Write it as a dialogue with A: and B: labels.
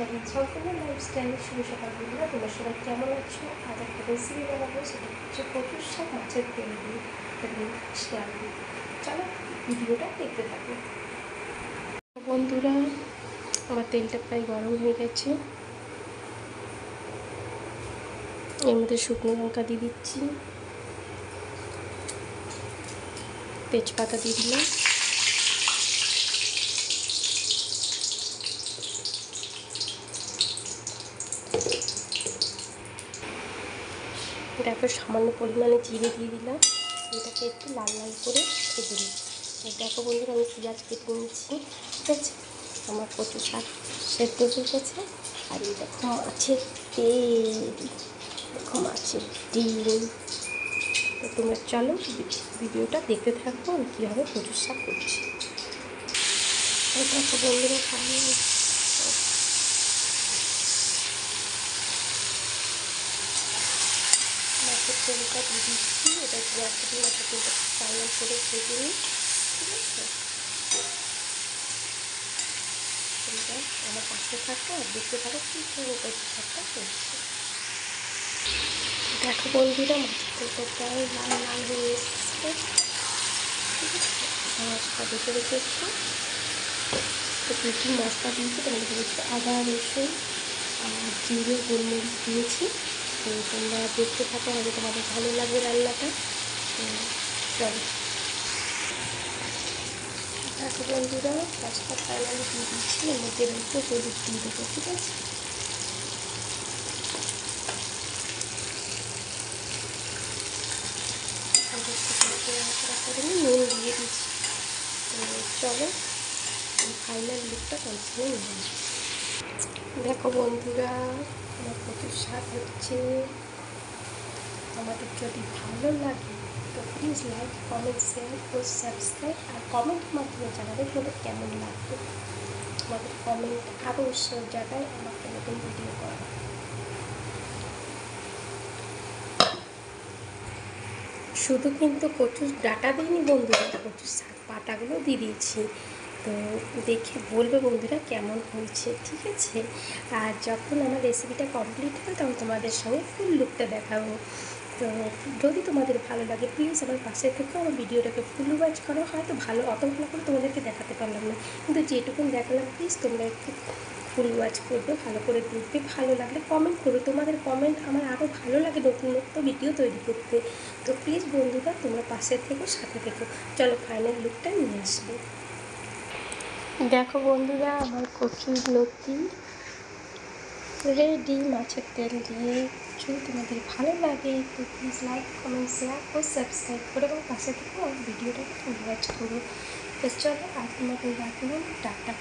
A: Channel সম্পূর্ণ lifestyle. শুভ সকাল বন্ধুরা, তোমরা সবাই কেমন আছো? আজ একটা রেসিপি বানাবো, সেটা হচ্ছে কচুর শাক মাছের তেল দিয়ে এবং শেয়ার দিয়ে। চলো ভিডিওটা দেখতে থাকো বন্ধুরা। আমার তেলটা প্রায় গরম হয়ে গেছে, এর মধ্যে শুকনো লঙ্কা দিয়ে দিচ্ছি, তেজপাতা দিয়ে দিলাম, দেখো সামান্য পরিমাণে জিরে দিয়ে দিলাম। এটাকে একটু লাল লাল করে ভেজে নিই। দেখো বন্ধুরা, আমি পেঁয়াজ কেটে নিচ্ছি, ঠিক আছে। আমার কচু শাক সেদ্ধ হয়ে গেছে। আর এই দেখো মাছের তেল, দেখো মাছের ডিম। তো তোমরা চলো ভিডিওটা দেখতে থাকবো আমি কীভাবে কচু শাক করছি। দেখো বন্ধুরা, মাছের তেলটা দিয়ে দিচ্ছি। এটা গ্যাসে দিয়ে মাছের তেলটা লাল করে ভেজে নিই, ঠিক আছে। তোমরা আমার পাশে থাকো আর দেখতে থাকো কীভাবে কচু শাকটা করছি। দেখো বন্ধুরা, মাছের তেলটা প্রায় লাল লাল হয়ে এসেছে, ঠিক আছে। মাছটা দেখে রেখে একটু কী কী মশলা দিয়েছি তোমাদের বলছি। আদা, রসুন আর জিরে, গোলমরিচ দিয়েছি। তো তোমরা দেখতে থাকো, হয়তো তোমাদের ভালো লাগবে রান্নাটা। তো চলো দেখো বন্ধুরা, মাছটা ফাইনালি দিয়ে দিচ্ছি। এর মধ্যে একটু হলুদ দিয়ে দেবো, ঠিক আছে। করে নুন দিয়ে দিচ্ছি। তো চলো ফাইনাল লুকটা কন্টিনিউ হবে। দেখো বন্ধুরা, আমার কচুর শাক হচ্ছে। আমাদের যদি ভালো লাগে তো প্লিজ লাইক, কমেন্ট, শেয়ার ও সাবস্ক্রাইব। আর কমেন্টের মাধ্যমে জানাবে তোমাদের কেমন লাগবে। আমাদের কমেন্ট আরও উৎসাহ জায়গায় আমাকে নতুন ভিডিও করা। শুধু কিন্তু কচুর ডাঁটা দিইনি বন্ধুরা, কচুর শাক পাতাগুলো দিয়ে দিয়েছি। তো দেখে বলবে বন্ধুরা কেমন হয়েছে, ঠিক আছে। আর যখন আমার রেসিপিটা কমপ্লিট হয় তখন তোমাদের সঙ্গে ফুল লুকটা দেখাবো। তো যদি তোমাদের ভালো লাগে প্লিজ আমার পাশে থেকে আমার ভিডিওটাকে ফুল ওয়াচ করো। হয়তো অত ভালো করে তোমাদেরকে দেখাতে পারলাম না, কিন্তু যেটুকুন দেখালাম প্লিজ তোমরা একটু ফুল ওয়াচ করবে, ভালো করে দেখবে। ভালো লাগলে কমেন্ট করো, তোমাদের কমেন্ট আমার আরও ভালো লাগে নতুন নতুন ভিডিও তৈরি করতে। তো প্লিজ বন্ধুরা তোমরা পাশে থেকো, সাথে থেকো। চলো ফাইনাল লুকটা নিয়ে আসবে। দেখো বন্ধুরা, আমার কচুর লতি রেডি মাছের তেল দিয়ে। যদি তোমাদের ভালো লাগে তো প্লিজ লাইক, কমেন্ট, শেয়ার ও সাবস্ক্রাইব করে এবং পাশে থেকে আমার ভিডিওটাকে ফুল ওয়াচ করো। তো চলো আর তোমাদের রাখলাম, টাটা।